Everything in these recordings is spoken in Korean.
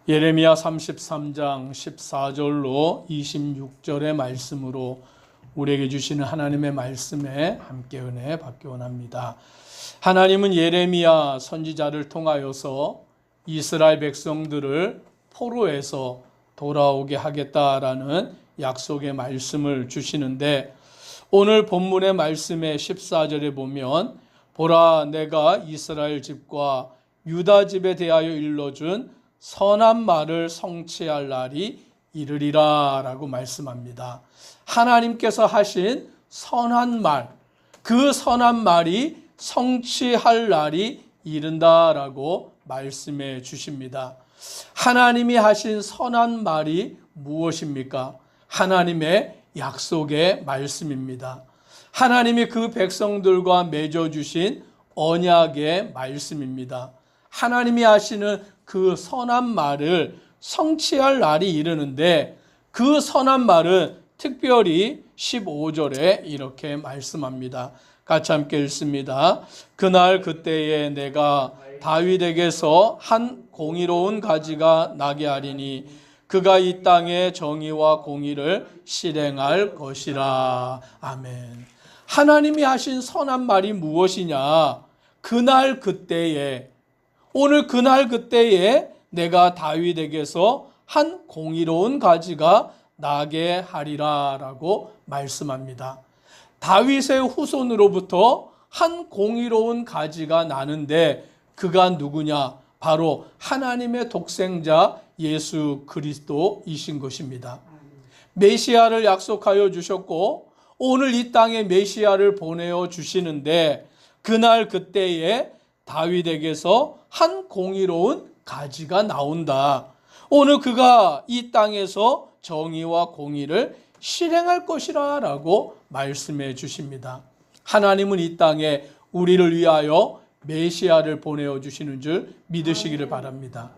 예레미야 33장 14절로 26절의 말씀으로 우리에게 주시는 하나님의 말씀에 함께 은혜 받기 원합니다. 하나님은 예레미야 선지자를 통하여서 이스라엘 백성들을 포로에서 돌아오게 하겠다라는 약속의 말씀을 주시는데, 오늘 본문의 말씀의 14절에 보면 보라, 내가 이스라엘 집과 유다 집에 대하여 일러준 선한 말을 성취할 날이 이르리라 라고 말씀합니다. 하나님께서 하신 선한 말, 그 선한 말이 성취할 날이 이른다라고 말씀해 주십니다. 하나님이 하신 선한 말이 무엇입니까? 하나님의 약속의 말씀입니다. 하나님이 그 백성들과 맺어주신 언약의 말씀입니다. 하나님이 하시는 그 선한 말을 성취할 날이 이르는데, 그 선한 말은 특별히 15절에 이렇게 말씀합니다. 같이 함께 읽습니다. 그날 그때에 내가 다윗에게서 한 공의로운 가지가 나게 하리니 그가 이 땅에 정의와 공의를 실행할 것이라. 아멘. 하나님이 하신 선한 말이 무엇이냐? 그날 그때에, 오늘 그날 그때에 내가 다윗에게서 한 공의로운 가지가 나게 하리라 라고 말씀합니다. 다윗의 후손으로부터 한 공의로운 가지가 나는데 그가 누구냐? 바로 하나님의 독생자 예수 그리스도이신 것입니다. 메시아를 약속하여 주셨고 오늘 이 땅에 메시아를 보내어 주시는데, 그날 그때에 다윗에게서 한 공의로운 가지가 나온다. 오늘 그가 이 땅에서 정의와 공의를 실행할 것이라 라고 말씀해 주십니다. 하나님은 이 땅에 우리를 위하여 메시아를 보내어 주시는 줄 믿으시기를 바랍니다.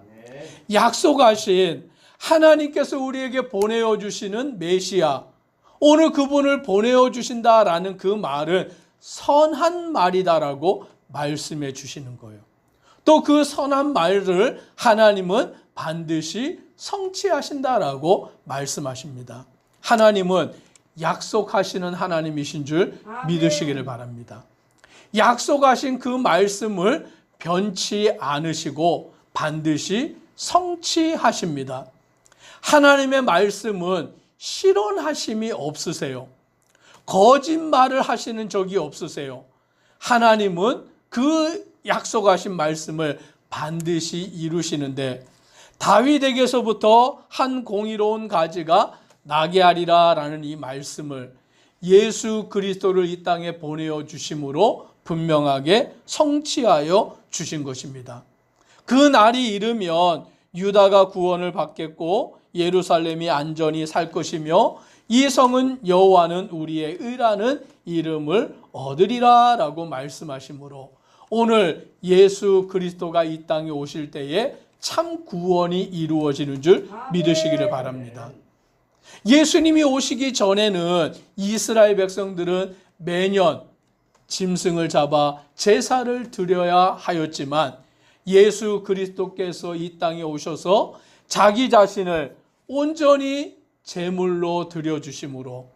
약속하신 하나님께서 우리에게 보내어 주시는 메시아, 오늘 그분을 보내어 주신다라는 그 말은 선한 말이다라고 말씀해 주시는 거예요. 또 그 선한 말을 하나님은 반드시 성취하신다라고 말씀하십니다. 하나님은 약속하시는 하나님이신 줄 믿으시기를 바랍니다. 약속하신 그 말씀을 변치 않으시고 반드시 성취하십니다. 하나님의 말씀은 실언하심이 없으세요. 거짓말을 하시는 적이 없으세요. 하나님은 그 약속하신 말씀을 반드시 이루시는데, 다윗에게서부터 한 공의로운 가지가 나게 하리라 라는 이 말씀을 예수 그리스도를 이 땅에 보내어 주심으로 분명하게 성취하여 주신 것입니다. 그 날이 이르면 유다가 구원을 받겠고 예루살렘이 안전히 살 것이며 이 성은 여호와는 우리의 의라는 이름을 얻으리라 라고 말씀하시므로, 오늘 예수 그리스도가 이 땅에 오실 때에 참 구원이 이루어지는 줄 믿으시기를 바랍니다. 예수님이 오시기 전에는 이스라엘 백성들은 매년 짐승을 잡아 제사를 드려야 하였지만, 예수 그리스도께서 이 땅에 오셔서 자기 자신을 온전히 제물로 드려주심으로,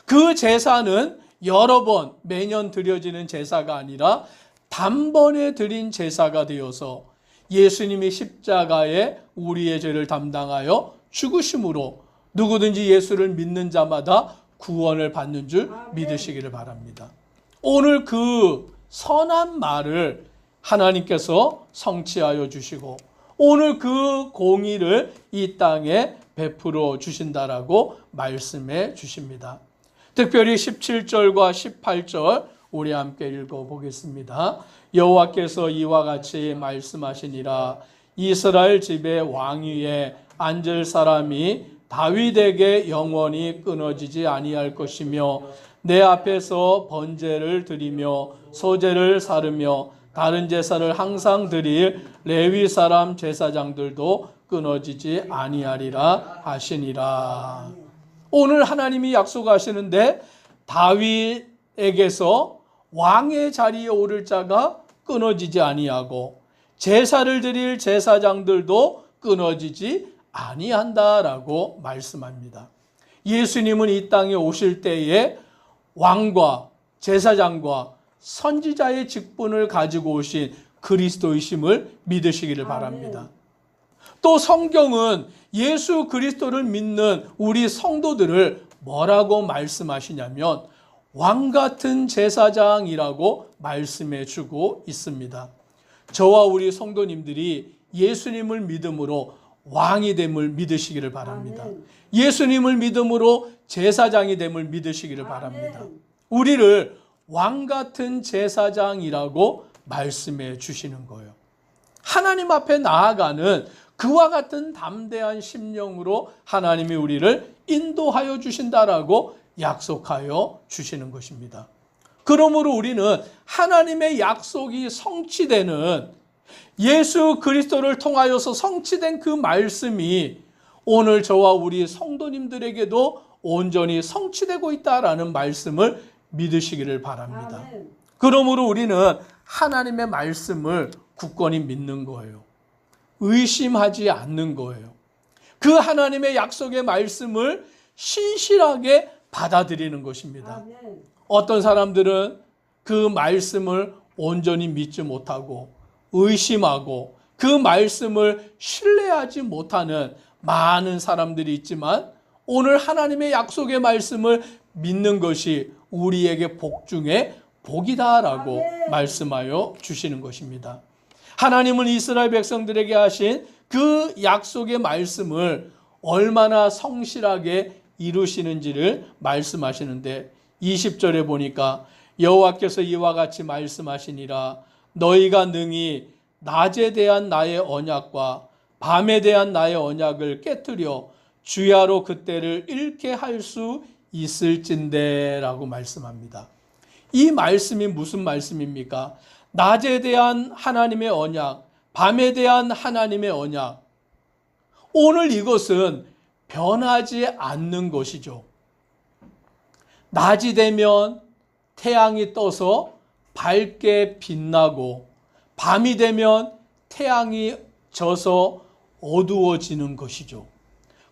그 제사는 여러 번 매년 드려지는 제사가 아니라 단번에 드린 제사가 되어서 예수님이 십자가에 우리의 죄를 담당하여 죽으심으로 누구든지 예수를 믿는 자마다 구원을 받는 줄 믿으시기를 바랍니다. 오늘 그 선한 말을 하나님께서 성취하여 주시고 오늘 그 공의를 이 땅에 베풀어 주신다라고 말씀해 주십니다. 특별히 17절과 18절 우리 함께 읽어보겠습니다. 여호와께서 이와 같이 말씀하시니라. 이스라엘 집의 왕위에 앉을 사람이 다윗에게 영원히 끊어지지 아니할 것이며 내 앞에서 번제를 드리며 소제를 사르며 다른 제사를 항상 드릴 레위 사람 제사장들도 끊어지지 아니하리라 하시니라. 오늘 하나님이 약속하시는데 다윗에게서 왕의 자리에 오를 자가 끊어지지 아니하고 제사를 드릴 제사장들도 끊어지지 아니한다라고 말씀합니다. 예수님은 이 땅에 오실 때에 왕과 제사장과 선지자의 직분을 가지고 오신 그리스도이심을 믿으시기를 바랍니다. 또 성경은 예수 그리스도를 믿는 우리 성도들을 뭐라고 말씀하시냐면 왕 같은 제사장이라고 말씀해 주고 있습니다. 저와 우리 성도님들이 예수님을 믿음으로 왕이 됨을 믿으시기를 바랍니다. 예수님을 믿음으로 제사장이 됨을 믿으시기를 바랍니다. 우리를 왕 같은 제사장이라고 말씀해 주시는 거예요. 하나님 앞에 나아가는 그와 같은 담대한 심령으로 하나님이 우리를 인도하여 주신다라고 약속하여 주시는 것입니다. 그러므로 우리는 하나님의 약속이 성취되는 예수 그리스도를 통하여서 성취된 그 말씀이 오늘 저와 우리 성도님들에게도 온전히 성취되고 있다라는 말씀을 믿으시기를 바랍니다. 그러므로 우리는 하나님의 말씀을 굳건히 믿는 거예요. 의심하지 않는 거예요. 그 하나님의 약속의 말씀을 신실하게 받아들이는 것입니다. 어떤 사람들은 그 말씀을 온전히 믿지 못하고 의심하고 그 말씀을 신뢰하지 못하는 많은 사람들이 있지만 오늘 하나님의 약속의 말씀을 믿는 것이 우리에게 복 중에 복이다라고 말씀하여 주시는 것입니다. 하나님은 이스라엘 백성들에게 하신 그 약속의 말씀을 얼마나 성실하게 이루시는지를 말씀하시는데 20절에 보니까 여호와께서 이와 같이 말씀하시니라 너희가 능히 낮에 대한 나의 언약과 밤에 대한 나의 언약을 깨뜨려 주야로 그때를 잃게 할 수 있을진데 라고 말씀합니다. 이 말씀이 무슨 말씀입니까? 낮에 대한 하나님의 언약, 밤에 대한 하나님의 언약. 오늘 이것은 변하지 않는 것이죠. 낮이 되면 태양이 떠서 밝게 빛나고 밤이 되면 태양이 져서 어두워지는 것이죠.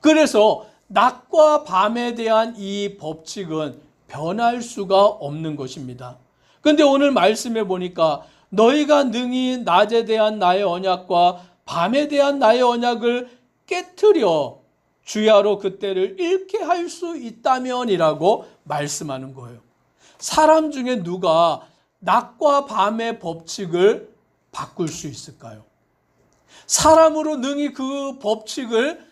그래서 낮과 밤에 대한 이 법칙은 변할 수가 없는 것입니다. 그런데 오늘 말씀해 보니까 너희가 능히 낮에 대한 나의 언약과 밤에 대한 나의 언약을 깨트려 주야로 그때를 잃게 할 수 있다면이라고 말씀하는 거예요. 사람 중에 누가 낮과 밤의 법칙을 바꿀 수 있을까요? 사람으로 능히 그 법칙을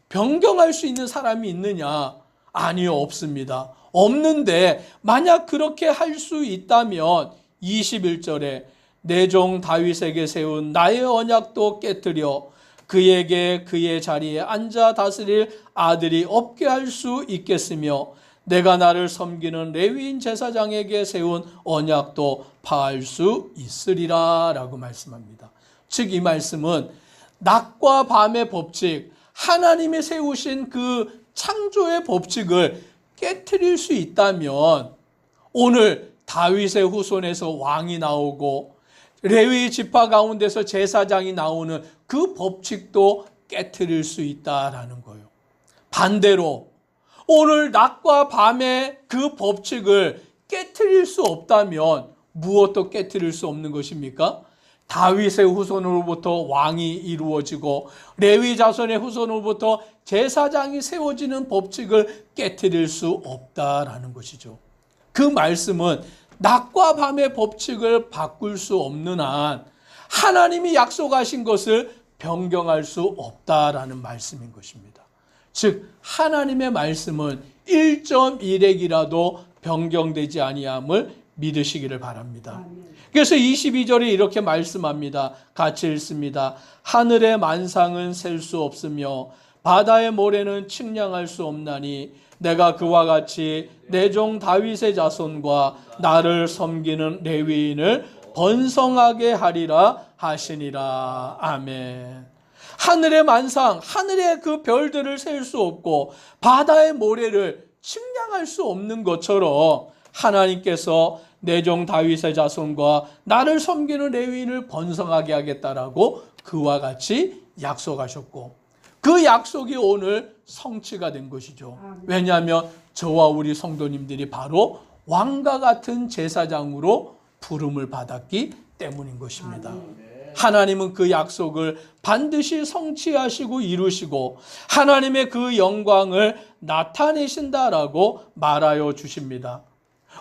변경할 수 있는 사람이 있느냐? 아니요, 없습니다. 없는데 만약 그렇게 할 수 있다면 21절에 내 종 다윗에게 세운 나의 언약도 깨뜨려 그에게 그의 자리에 앉아 다스릴 아들이 없게 할 수 있겠으며 내가 나를 섬기는 레위인 제사장에게 세운 언약도 파할 수 있으리라 라고 말씀합니다. 즉 이 말씀은 낮과 밤의 법칙, 하나님이 세우신 그 창조의 법칙을 깨트릴 수 있다면 오늘 다윗의 후손에서 왕이 나오고 레위 지파 가운데서 제사장이 나오는 그 법칙도 깨트릴 수 있다라는 거예요. 반대로 오늘 낮과 밤의 그 법칙을 깨트릴 수 없다면 무엇도 깨트릴 수 없는 것입니까? 다윗의 후손으로부터 왕이 이루어지고 레위 자손의 후손으로부터 제사장이 세워지는 법칙을 깨트릴 수 없다라는 것이죠. 그 말씀은 낮과 밤의 법칙을 바꿀 수 없는 한 하나님이 약속하신 것을 변경할 수 없다라는 말씀인 것입니다. 즉 하나님의 말씀은 1.1핵이라도 변경되지 아니함을 믿으시기를 바랍니다. 그래서 22절에 이렇게 말씀합니다. 같이 읽습니다. 하늘의 만상은 셀 수 없으며 바다의 모래는 측량할 수 없나니 내가 그와 같이 내 종 다윗의 자손과 나를 섬기는 레위인을 번성하게 하리라 하시니라. 아멘. 하늘의 만상, 하늘의 그 별들을 셀 수 없고 바다의 모래를 측량할 수 없는 것처럼 하나님께서 내 종 다윗의 자손과 나를 섬기는 레위인을 번성하게 하겠다라고 그와 같이 약속하셨고 그 약속이 오늘 성취가 된 것이죠. 왜냐하면 저와 우리 성도님들이 바로 왕과 같은 제사장으로 부름을 받았기 때문인 것입니다. 하나님은 그 약속을 반드시 성취하시고 이루시고 하나님의 그 영광을 나타내신다라고 말하여 주십니다.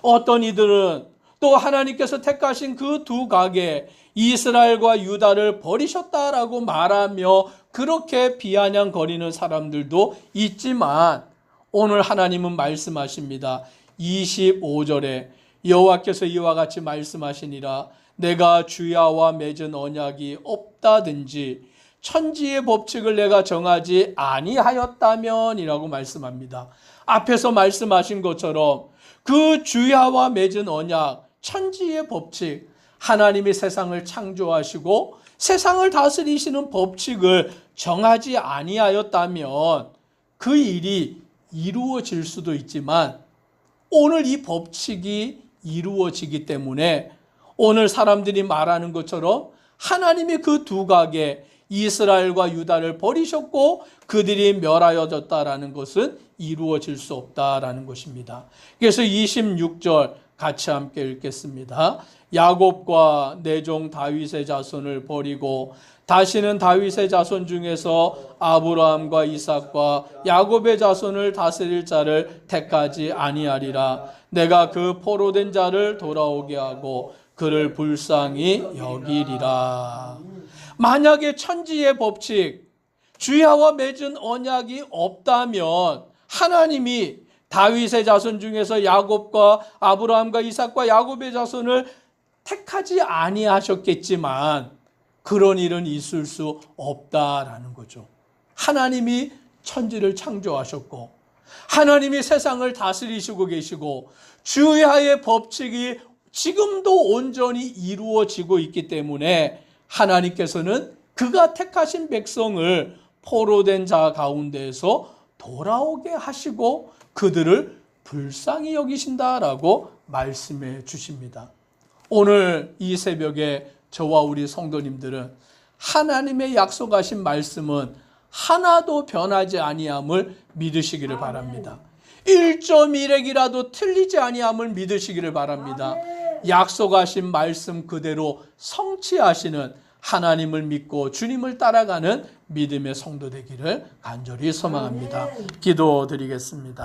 어떤 이들은 또 하나님께서 택하신 그 두 가게 이스라엘과 유다를 버리셨다라고 말하며 그렇게 비아냥거리는 사람들도 있지만 오늘 하나님은 말씀하십니다. 25절에 여호와께서 이와 같이 말씀하시니라 내가 주야와 맺은 언약이 없다든지 천지의 법칙을 내가 정하지 아니하였다면 이라고 말씀합니다. 앞에서 말씀하신 것처럼 그 주야와 맺은 언약, 천지의 법칙, 하나님이 세상을 창조하시고 세상을 다스리시는 법칙을 정하지 아니하였다면 그 일이 이루어질 수도 있지만 오늘 이 법칙이 이루어지기 때문에 오늘 사람들이 말하는 것처럼 하나님이 그 두 가게 이스라엘과 유다를 버리셨고 그들이 멸하여졌다라는 것은 이루어질 수 없다라는 것입니다. 그래서 26절 같이 함께 읽겠습니다. 야곱과 내 종 다윗의 자손을 버리고 다시는 다윗의 자손 중에서 아브라함과 이삭과 야곱의 자손을 다스릴 자를 택하지 아니하리라. 내가 그 포로된 자를 돌아오게 하고 그를 불쌍히 여기리라. 만약에 천지의 법칙, 주야와 맺은 언약이 없다면 하나님이 다윗의 자손 중에서 야곱과 아브라함과 이삭과 야곱의 자손을 택하지 아니하셨겠지만 그런 일은 있을 수 없다라는 거죠. 하나님이 천지를 창조하셨고 하나님이 세상을 다스리시고 계시고 주야의 법칙이 지금도 온전히 이루어지고 있기 때문에 하나님께서는 그가 택하신 백성을 포로된 자 가운데에서 돌아오게 하시고 그들을 불쌍히 여기신다라고 말씀해 주십니다. 오늘 이 새벽에 저와 우리 성도님들은 하나님의 약속하신 말씀은 하나도 변하지 아니함을 믿으시기를 바랍니다. 1.1핵이라도 틀리지 아니함을 믿으시기를 바랍니다. 약속하신 말씀 그대로 성취하시는 하나님을 믿고 주님을 따라가는 믿음의 성도 되기를 간절히 소망합니다. 기도드리겠습니다.